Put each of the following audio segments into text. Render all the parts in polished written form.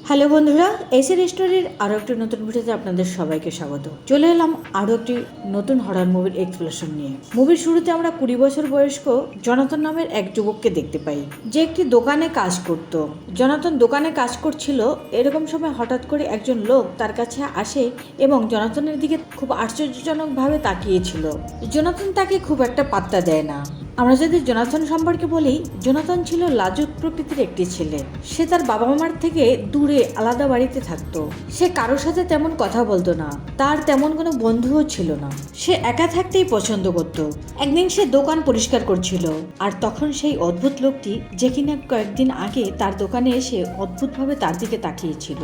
Hello বন্ধুরা, AC রেস্টোরেন্টের আরও একটি নতুন ভিডিওতে আপনাদের সবাইকে স্বাগত। চলে এলাম আরও একটি নতুন হরর মুভির এক্সপ্লেনেশন নিয়ে। মুভির শুরুতে আমরা 20 বছর বয়স্ক জনাথন নামের এক যুবককে দেখতে পাই, যে একটি দোকানে কাজ করত। জনাথন দোকানে কাজ করছিল, এরকম সময় হঠাৎ করে একজন লোক তার কাছে আসে এবং জনাথনের দিকে খুব আশ্চর্যজনকভাবে তাকিয়েছিল। জনাথন তাকে খুব একটা পাত্তা দেয় না। আমরা যদি জোনাথন সম্পর্কে বলি, জোনাথন ছিল লাজুক প্রকৃতির একটি ছেলে। সে তার বাবা মার থেকে দূরে আলাদা বাড়িতে থাকতো। সে কারোর সাথে তেমন কথা বলতো না, তার তেমন কোনো বন্ধুও ছিল না। সে একা থাকতেই পছন্দ করত। একদিন সে দোকান পরিষ্কার করছিল, আর তখন সেই অদ্ভুত লোকটি, যে কিনা কয়েকদিন আগে তার দোকানে এসে অদ্ভুতভাবে তার দিকে তাকিয়েছিল,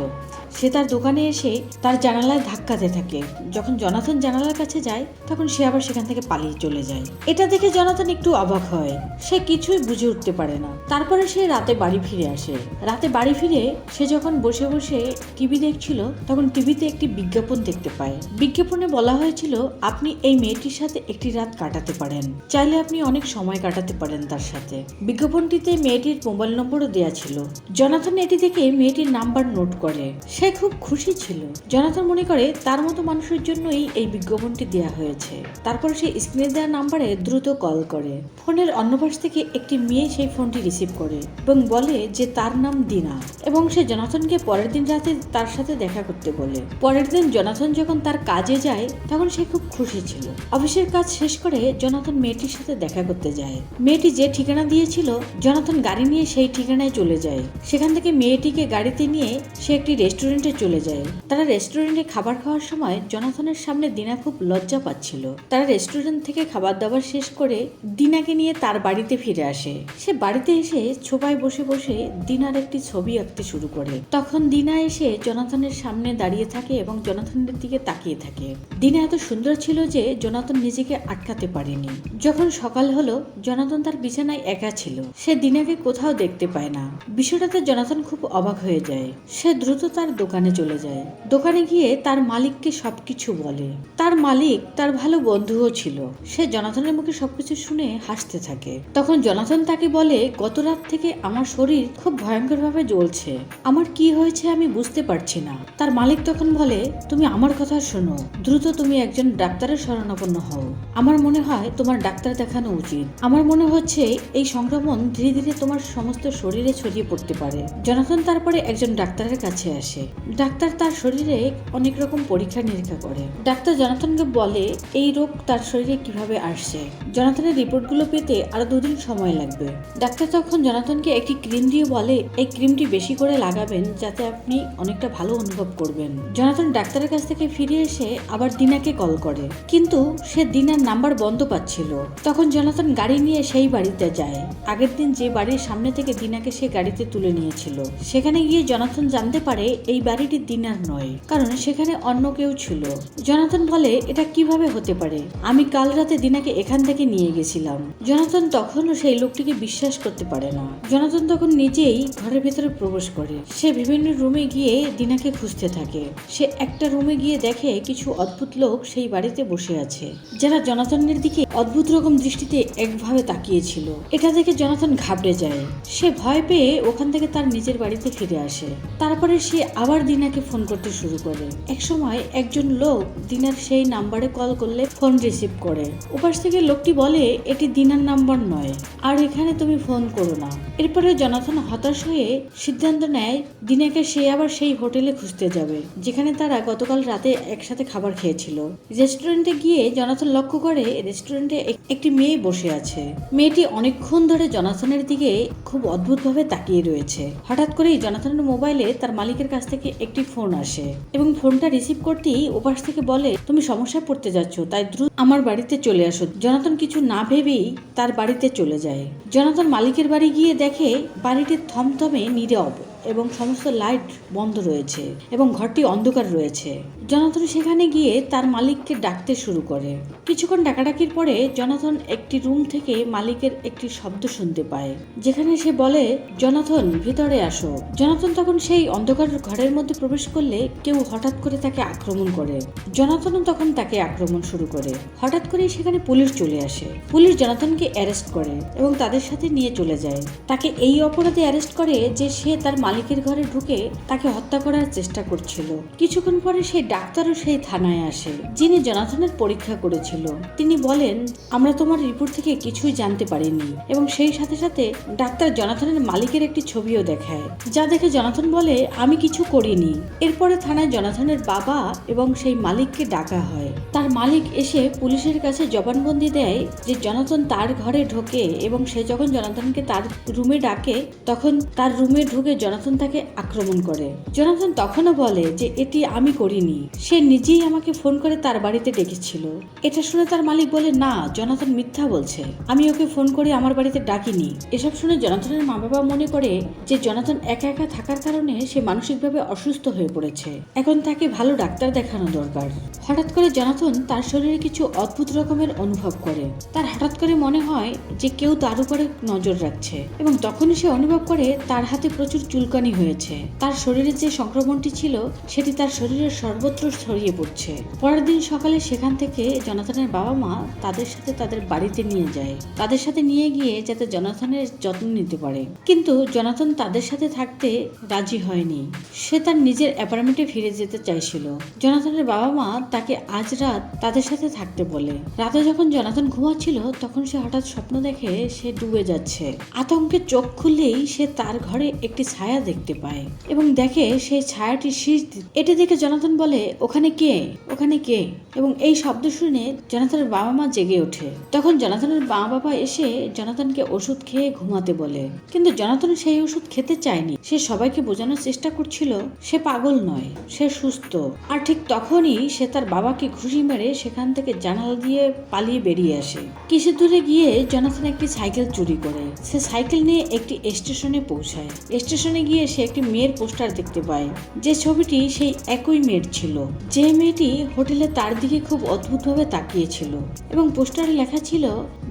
সে তার দোকানে এসে তার জানালায় ধাক্কাতে থাকে। যখন জনাথন জানালার কাছে যায়, তখন সে আবার সেখান থেকে পালিয়ে চলে যায়। এটা দেখে জনাথন একটু অবাক হয়। সে কিছুই বুঝে উঠতে পারে না। তারপরে সে রাতে বাড়ি ফিরে আসে। রাতে বাড়ি ফিরে সে যখন বসে বসে টিভি দেখছিল, তখন টিভিতে একটি বিজ্ঞাপন দেখতে পায়। বিজ্ঞাপনে বলা হয়েছিল, আপনি এই মেয়েটির সাথে একটি রাত কাটাতে পারেন, চাইলে আপনি অনেক সময় কাটাতে পারেন তার সাথে। বিজ্ঞাপনটিতে মেয়েটির মোবাইল নম্বরও দেওয়া ছিল। জনাথন এটি দেখে মেয়েটির নাম্বার নোট করে। সে খুব খুশি ছিল। জনাথন মনে করে তার মতো মানুষের জন্যই এই বিজ্ঞাপনটি দেওয়া হয়েছে। তারপর সে স্ক্রিনে দেওয়া নাম্বারে দ্রুত কল করে। ফোনের অন্য পাশ থেকে একটি মেয়ে সেই ফোনটি রিসিভ করে এবং বলে যে তার নাম দিনা, এবং সে জনাথনকে পরের দিন রাতে তার সাথে দেখা করতে বলে। পরের দিন জনাথন যখন তার কাজে যায়, তখন সে খুব খুশি ছিল। অফিসের কাজ শেষ করে জনাথন মেয়েটির সাথে দেখা করতে যায়। মেয়েটি যে ঠিকানা দিয়েছিল, জনাথন গাড়ি নিয়ে সেই ঠিকানায় চলে যায়। সেখান থেকে মেয়েটিকে গাড়িতে নিয়ে সে একটি রেস্টুরেন্টে চলে যায়। তারা রেস্টুরেন্টে খাবার খাওয়ার সময় জনাথনের সামনে দিনা খুব লজ্জা পাচ্ছিল। তারা রেস্টুরেন্ট থেকে খাবার দাবার শেষ করে দিনাকে নিয়ে তার বাড়িতে ফিরে আসে। সে বাড়িতে এসে ছোপায় বসে বসে দিনার একটি ছবি আঁকতে শুরু করে। তখন দিনা এসে জনাথনের সামনে দাঁড়িয়ে থাকে এবং জনাথনের দিকে তাকিয়ে থাকে। দিনা এত সুন্দর ছিল যে জনাথন নিজেকে আটকাতে পারেনি। যখন সকাল হলো, জনাথন তার বিছানায় একা ছিল। সে দিনাকে কোথাও দেখতে পায় না। বিষয়টাতে জনাথন খুব অবাক হয়ে যায়। সে দ্রুত তার দোকানে চলে যায়। দোকানে গিয়ে তার মালিককে সবকিছু বলে। তার মালিক তার ভালো বন্ধুও ছিল। সে জনাথনের মুখে সবকিছু শুনে হাসতে থাকে। তখন জনাথন তাকে বলে, গত রাত থেকে আমার শরীর খুব ভয়ঙ্করভাবে জ্বলছে। আমার কি হয়েছে আমি বুঝতে পারছি না। তার মালিক তখন বলে, তুমি আমার কথা শোনো, দ্রুত তুমি একজন ডাক্তারের শরণাপন্ন হও। আমার মনে হয় তোমার ডাক্তার দেখানো উচিত। আমার মনে হচ্ছে এই সংক্রমণ ধীরে ধীরে তোমার সমস্ত শরীরে ছড়িয়ে পড়তে পারে। জনাথন তারপরে একজন ডাক্তারের কাছে আসে। ডাক্তার তার শরীরে অনেক রকম পরীক্ষা নিরীক্ষা করে। ডাক্তার জনাথনকে বলে এই রোগ তার শরীরে কিভাবে আসছে। জনাথনের রিপোর্টগুলো পেতে আরো 2 দিন সময় লাগবে। ডাক্তার তখন জনাথনকে একটি ক্রিম দিয়ে বলে, এই ক্রিমটি বেশি করে লাগাবেন যাতে আপনি অনেকটা ভালো অনুভব করবেন। জনাথন ডাক্তারের কাছ থেকে ফিরে এসে আবার দিনাকে কল করে, কিন্তু সে দিনার নাম্বার বন্ধ পাচ্ছিল। তখন জনাথন গাড়ি নিয়ে সেই বাড়িতে যায়। আগের দিন যে বাড়ির সামনে থেকে দিনাকে সে গাড়িতে তুলে নিয়েছিল, সেখানে গিয়ে জনাথন জানতে পারে এই বাড়িটি দিনার নয়, কারণ সেখানে অন্য কেউ ছিল। জনাথন বলে, এটা কিভাবে হতে পারে? আমি কাল রাতে দিনাকে এখান থেকে নিয়ে গেছিলাম। জনাথন তখনও সেই লোকটিকে বিশ্বাস করতে পারে না। জনাথন তখন নিজেই ঘরের ভেতরে প্রবেশ করে। সে বিভিন্ন রুমে গিয়ে দিনাকে খুঁজতে থাকে। সে একটা রুমে গিয়ে দেখে কিছু অদ্ভুত লোক সেই বাড়িতে বসে আছে, যারা জনাথনের দিকে অদ্ভুত রকম দৃষ্টিতে একভাবে তাকিয়েছিল। এটা দেখে জনাথন ঘাবড়ে যায়। সে ভয় পেয়ে ওখান থেকে তার নিজের বাড়িতে ফিরে আসে। তারপরে সে আবার দিনাকে ফোন করতে শুরু করে। একসময় একজন লোক দিনার সেই নাম্বারে কল করলে ফোন রিসিভ করে। ওপাশ থেকে লোকটি বলে, এটি দিনার নাম্বার নয়, আর এখানে তুমি ফোন করো না। এরপরে জনাথন হতাশ হয়ে সিদ্ধান্ত নেয় দিনাকে সে আবার সেই হোটেলে খুঁজতে যাবে, যেখানে তারা গতকাল রাতে একসাথে খাবার খেয়েছিল। রেস্টুরেন্টে গিয়ে জনাথন লক্ষ্য করে রেস্টুরেন্টে একটি মেয়ে বসে আছে। মেয়েটি অনেকক্ষণ ধরে জনাথনের দিকে খুব অদ্ভুতভাবে তাকিয়ে রয়েছে। হঠাৎ করেই জনাথনের মোবাইলে তার মালিকের কাছ থেকে একটি ফোন আসে এবং ফোনটা রিসিভ করতেই ওপাশ থেকে বলে, তুমি সমস্যায় পড়তে যাচ্ছ, তাই দ্রুত আমার বাড়িতে চলে আসো। জনাথন কিছু না ভেবেই তার বাড়িতে চলে যায়। জনাথন মালিকের বাড়ি গিয়ে দেখে বাড়িটি থমথমে নীরব এবং সমস্ত লাইট বন্ধ রয়েছে এবং ঘরটি অন্ধকার রয়েছে। জনাথন সেখানে গিয়ে তার মালিককে ডাকতে শুরু করে। কিছুক্ষণ ডাকাডাকির পরে জনাথন একটি রুম থেকে মালিকের একটি শব্দ শুনতে পায়, যেখানে সে বলে, জনাথন ভিতরে আসো। জনাথন তখন সেই অন্ধকার ঘরের মধ্যে প্রবেশ করলে কেউ হঠাৎ করে তাকে আক্রমণ করে। জনাথনও তখন তাকে আক্রমণ শুরু করে। হঠাৎ করেই সেখানে পুলিশ চলে আসে। পুলিশ জনাথনকে অ্যারেস্ট করে এবং তাদের সাথে নিয়ে চলে যায়। তাকে এই অপরাধে অ্যারেস্ট করে যে সে তার মালিকের ঘরে ঢুকে তাকে হত্যা করার চেষ্টা করছিল। কিছুক্ষণ পরে সেই ডাক্তারও সেই থানায় আসে, যিনি জনাথনের পরীক্ষা করেছিল। তিনি বলেন, আমরা তোমার রিপোর্ট থেকে কিছুই জানতে পারিনি, এবং সেই সাথে সাথে ডাক্তার জনাথনের মালিকের একটি ছবিও দেখায়, যা দেখে জনাথন বলে, আমি কিছু করিনি। এরপরে থানায় জনাথনের বাবা এবং সেই মালিককে ডাকা হয়। তার মালিক এসে পুলিশের কাছে জবানবন্দি দেয় যে জনাথন তার ঘরে ঢোকে এবং সে যখন জনাথনকে তার রুমে ডাকে তখন তার রুমে ঢুকে জনাথন তাকে আক্রমণ করে। জনাথন তখনও বলে যে এটি আমি করিনি, সে নিজেই আমাকে ফোন করে তার বাড়িতে ডেকেছিল। এটা শুনে তার মালিক বলে, না, জনাথন মিথ্যা বলছে, আমি ওকে ফোন করে আমার বাড়িতে ডাকিনি। এসব শুনে জনাথনের মা বাবা মনে করে যে জনাথন একা একা থাকার কারণে সে মানসিকভাবে অসুস্থ হয়ে পড়েছে, এখন তাকে ভালো ডাক্তার দেখানো দরকার। হঠাৎ করে জনাথন তার শরীরে কিছু অদ্ভুত রকমের অনুভব করে। তার হঠাৎ করে মনে হয় যে কেউ তার উপরে নজর রাখছে, এবং তখনই সে অনুভব করে তার হাতে প্রচুর চুলকানি হয়েছে। তার শরীরে যে সংক্রমণটি ছিল সেটি তার শরীরের সর্বত্র ছড়িয়ে পড়ছে। পরের দিন সকালে সেখান থেকে জনাথনের বাবা মা তাদের সাথে তাদের বাড়িতে নিয়ে যায়, তাদের সাথে নিয়ে গিয়ে যাতে জনাথনের যত্ন নিতে পারে। কিন্তু জনাথন তাদের সাথে থাকতে রাজি হয়নি, সে তার নিজের অ্যাপার্টমেন্টে ফিরে যেতে চাইছিল। জনাথনের বাবা মা তাকে আজ রাত তাদের সাথে থাকতে বলে। রাতে যখন জনাথন ঘুমাচ্ছিল তখন সে হঠাৎ স্বপ্ন দেখে সে ডুবে যাচ্ছে। আতঙ্কে চোখ খুললেই সে তার ঘরে একটি ছায়া দেখতে পায় এবং দেখে সেই ছায়াটি শীষ। এটি দেখে জনাথন বলে, ওখানে কে, ওখানে কে? এবং এই শব্দ শুনে জনাথনের বাবা মা জেগে ওঠে। তখন জনাথনের মা বাবা এসে জনাথনকে ওষুধ খেয়ে ঘুমাতে বলে, কিন্তু জনাথন সেই ওষুধ খেতে চায়নি। সে সবাইকে বোঝানোর চেষ্টা করছিল সে পাগল নয়, সে সুস্থ। আর ঠিক তখনই সে তার বাবাকে ঘুষি মেরে সেখান থেকে জানালা দিয়ে পালিয়ে বেরিয়ে আসে। কিছু দূরে গিয়ে জনাথন একটি সাইকেল চুরি করে সে সাইকেল নিয়ে একটি স্টেশনে পৌঁছায়। স্টেশনে গিয়ে সে একটি মেয়ের পোস্টার দেখতে পায়, যে ছবিটি সেই একই মেয়ের ছিল, যে মেয়েটি হোটেলে তার দিকে খুব অদ্ভুতভাবে তাকিয়েছিল, এবং পোস্টারে লেখা ছিল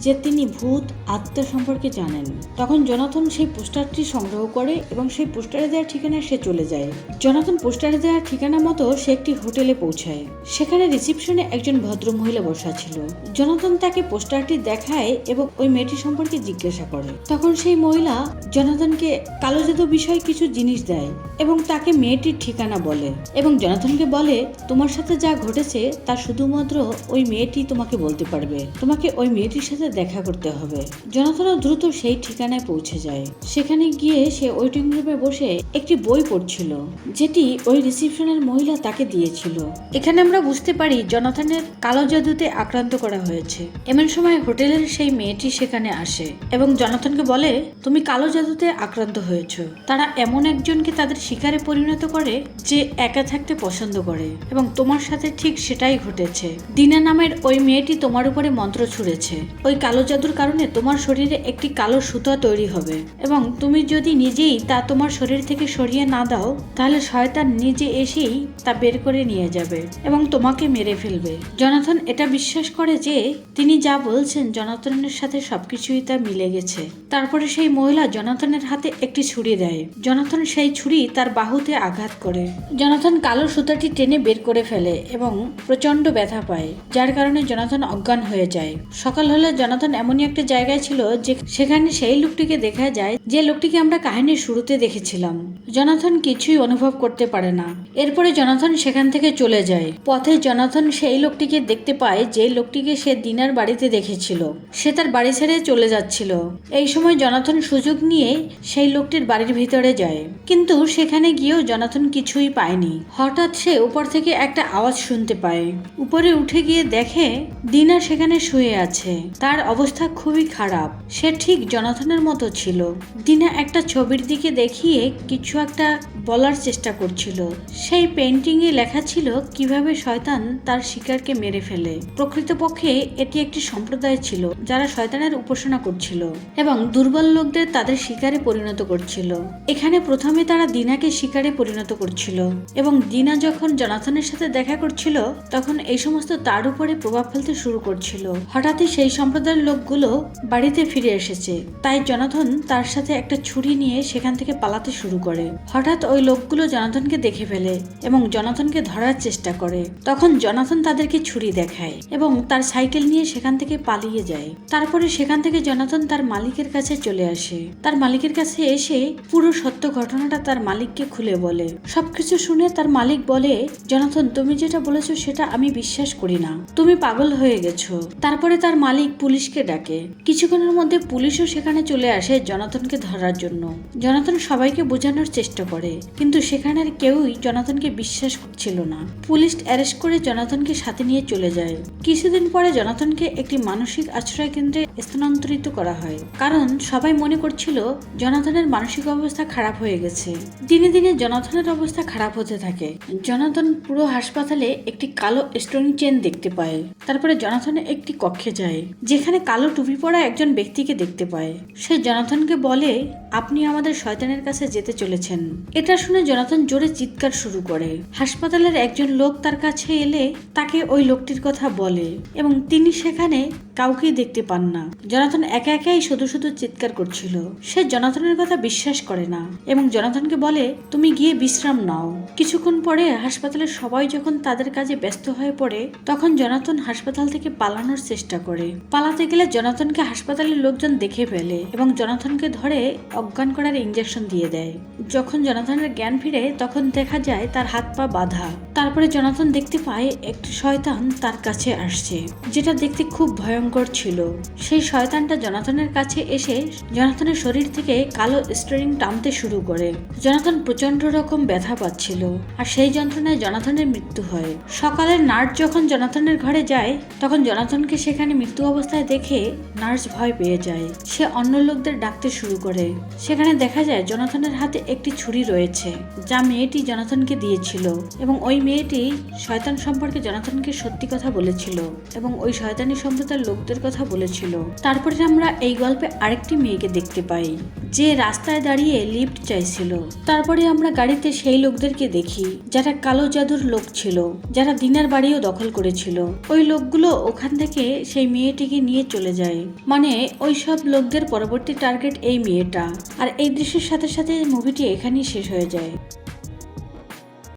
যে তিনি ভূত আত্মা সম্পর্কে জানেন। তখন জনাথন সেই পোস্টারটি সংগ্রহ করে এবং সেই পোস্টারে দেওয়ার ঠিকানায় সে চলে যায়। জনাথন পোস্টারে দেওয়ার ঠিকানা মতো সে একটি হোটেলে পৌঁছায়। সেখানে রিসেপশনে একজন ভদ্র মহিলা বসা ছিল। জনাথন তাকে পোস্টারটি দেখায় এবং ওই মেয়েটি সম্পর্কে জিজ্ঞাসা করে। তখন সেই মহিলা জনাথনকে কালো জাদু বিষয়ে কিছু জিনিস দেয় এবং তাকে মেয়েটির ঠিকানা বলে, এবং জনাথনকে বলে, তোমার সাথে যা ঘটেছে তা শুধুমাত্র ওই মেয়েটি তোমাকে বলতে পারবে, তোমাকে ওই মেয়েটির সাথে দেখা করতে হবে। জনাথনও দ্রুত সেই ঠিকানায় পৌঁছে যায়। সেখানে গিয়ে সে ওয়েটিং রুমে বসে একটি বই পড়ছিল, যেটি ওই রিসেপশনের মহিলা তাকে দিয়েছিল। এখানে আমরা বুঝতে পারি জনাথনের কালো জাদুতে আক্রান্ত করা হয়েছে। এমন সময় হোটেলের সেই মেয়েটি সেখানে আসে এবং জনাথনকে বলে, তুমি কালো জাদুতে আক্রান্ত হয়েছ। তারা এমন একজনকে তাদের শিকারে পরিণত করে যে একা থাকতে পছন্দ করে, এবং তোমার সাথে ঠিক সেটাই ঘটেছে। দিনা নামের ওই মেয়েটি তোমার উপরে মন্ত্র ছুঁড়েছে। ওই কালো জাদুর কারণে তোমার শরীরে একটি কালো সুতা তৈরি হবে, এবং তুমি যদি নিজেই তা তোমার শরীর থেকে সরিয়ে না দাও তাহলে শয়তান নিজে এসেই তা বের করে নিয়ে যাবে এবং তোমাকে মেরে ফেলবে। জনাথন এটা বিশ্বাস করে যে তিনি যা বলছেন জনাথনের সাথে সবকিছুই তা মিলে গেছে। তারপরে সেই মহিলা জনাথনের হাতে একটি ছুরি দেয়। জনাথন সেই ছুরি তার বাহুতে আঘাত করে। জনাথন কালো সুতাটি টেনে বের করে ফেলে এবং প্রচন্ড ব্যথা পায়, যার কারণে জনাথন অজ্ঞান হয়ে যায়। সকাল হলে জনাথন এমনই একটা জায়গায় ছিল যে সেখানে সেই লোকটিকে দেখা যায় যে লোকটিকে আমরা কাহিনীর শুরুতে দেখেছিলাম। জনাথন কিছুই অনুভব করতে পারে না। এরপরে জনাথন সেখান থেকে চলে যায়। পথে জনাথন সেই লোকটিকে দেখতে পায় যে লোকটিকে সে দিনার বাড়িতে দেখেছিল। সে তার বাড়ি ছেড়ে চলে যাচ্ছিল। এই সময় জনাথন সুযোগ নিয়ে সেই লোকটির বাড়ির ভিতরে যায়, কিন্তু সেখানে গিয়েও জনাথন কিছুই পায়নি। হঠাৎ সে উপর থেকে একটা আওয়াজ শুনতে পায়। উপরে উঠে গিয়ে দেখে দিনা সেখানে শুয়ে আছে। তার অবস্থা খুবই খারাপ। সে ঠিক জনাথনের মতো ছিল। দিনা একটা ছবির দিকে দেখিয়ে কিছু একটা বলার চেষ্টা করছিল। সেই পেন্টিং এ লেখা ছিল কিভাবে শয়তান তার শিকারকে মেরে ফেলে। প্রকৃতপক্ষে এটি একটি সম্প্রদায় ছিল যারা শয়তানের উপাসনা করছিল এবং দুর্বল লোকদের তাদের শিকারে পরিণত করছিল। এখানে প্রথমে তারা দিনাকে শিকারে পরিণত করছিল, এবং দিনা যখন জনাথনের সাথে দেখা করছিল তখন এই সমস্ত তার উপরে প্রভাব ফেলতে শুরু করছিল। হঠাৎই সেই সম্প্রদায়ের লোকগুলো বাড়িতে ফিরে এসেছে, তাই জনাথন তার সাথে একটা ছুরি নিয়ে সেখান থেকে পালাতে শুরু করে। হঠাৎ ওই লোকগুলো জনাথনকে দেখে ফেলে এবং জনাথনকে ধরার চেষ্টা করে। তখন জনাথন তাদেরকে ছুরি দেখায় এবং তার সাইকেল নিয়ে সেখান থেকে পালিয়ে যায়। তারপরে সেখান থেকে জনাথন তার মালিকের কাছে চলে আসে। তার মালিকের কাছে এসে পুরো সত্য ঘটনাটা তার মালিককে খুলে বলে। সবকিছু শুনে তার মালিক বলে, জনাথন, তুমি যেটা বলেছো সেটা আমি বিশ্বাস করি না, তুমি পাগল হয়ে গেছো। তারপরে তার মালিক পুলিশকে ডাকে। কিছুক্ষণের মধ্যে পুলিশও সেখানে চলে আসে জনাথনকে ধরার জন্য। জনাথন সবাইকে বোঝানোর চেষ্টা করে, কিন্তু সেখানের কেউই জনাথনকে বিশ্বাস করছিল না। পুলিশ অ্যারেস্ট করে জনাথনকে সাথে নিয়ে চলে যায়। কিছুদিন পরে জনাথনকে একটি মানসিক আশ্রয় কেন্দ্রে স্থানান্তরিত করা হয়, কারণ সবাই মনে করছিল জনাথনের মানসিক অবস্থা খারাপ হয়ে গেছে। দিনে দিনে জনাথনের অবস্থা খারাপ হতে থাকে। জনাথন পুরো হাসপাতালে একটি কালো স্টোন চেন দেখতে পায়। তারপরে জনাথন একটি কক্ষে যায়, যেখানে কালো টুপি পরা একজন ব্যক্তিকে দেখতে পায়। সে জনাথনকে বলে, আপনি আমাদের শয়তানের কাছে যেতে চলেছেন। এটা শুনে জনাথন জোরে চিৎকার শুরু করে। হাসপাতালের একজন লোক তার কাছে এলে তাকে ওই লোকটির কথা বলে, এবং তিনি সেখানে কাউকে দেখতে পান না। জনাথন একা একাই শুধু শুধু চিৎকার করছিল। সে জনাথনের কথা বিশ্বাস করে না এবং জনাথনকে বলে, তুমি গিয়ে বিশ্রাম নাও। কিছুক্ষণ পরে হাসপাতালের সবাই যখন তাদের কাজে ব্যস্ত হয়ে পড়ে, তখন জনাথন হাসপাতাল থেকে পালানোর চেষ্টা করে। পালাতে গেলে জনাথনকে হাসপাতালের লোকজন দেখে ফেলে এবং জনাথনকে ধরে অজ্ঞান করার ইঞ্জেকশন দিয়ে দেয়। যখন জনাথনের জ্ঞান ফিরে, তখন দেখা যায় তার হাত পা বাঁধা। তারপরে জনাথন দেখতে পায় একটি শয়তান তার কাছে আসছে, যেটা দেখতে খুব ভয়ঙ্কর ছিল। সেই শয়তানটা জনাথনের কাছে এসে জনাথনের শরীর থেকে কালো স্ট্রিং টানতে শুরু করে। জনাথন প্রচন্ড রকম ব্যথা পাচ্ছিল, আর সেই যন্ত্রণায় জনাথনের মৃত্যু হয়। সকালে নার্স যখন জনাথনের ঘরে যায়, তখন জনাথনকে সেখানে মৃত্যু অবস্থায় দেখে নার্স ভয় পেয়ে যায়। সে অন্য লোকদের ডাকতে শুরু করে। সেখানে দেখা যায় জনাথনের হাতে একটি ছুরি রয়েছে, যা মেয়েটি জনাথনকে দিয়েছিল, এবং ওই মেয়েটি শয়তান সম্পর্কে জনাথনকে সত্যি কথা বলেছিল এবং ওই শয়তানি সম্প্রদায়ের লোকদের কথা বলেছিল। তারপরে আমরা এই গল্পে আরেকটি মেয়েকে দেখতে পাই, যে রাস্তায় দাঁড়িয়ে লিফট চাইছিল। তারপরে আমরা গাড়িতে সেই লোকদেরকে দেখি যারা কালো জাদুর লোক ছিল, যারা দিনের বাড়িও দখল করেছিল। ওই লোকগুলো ওখান থেকে সেই মেয়েটিকে নিয়ে চলে যায়। মানে ওই সব লোকদের পরবর্তী টার্গেট এই মেয়েটা। আর এই দৃশ্যের সাথে সাথে মুভিটি এখানেই শেষ হয়ে যায়।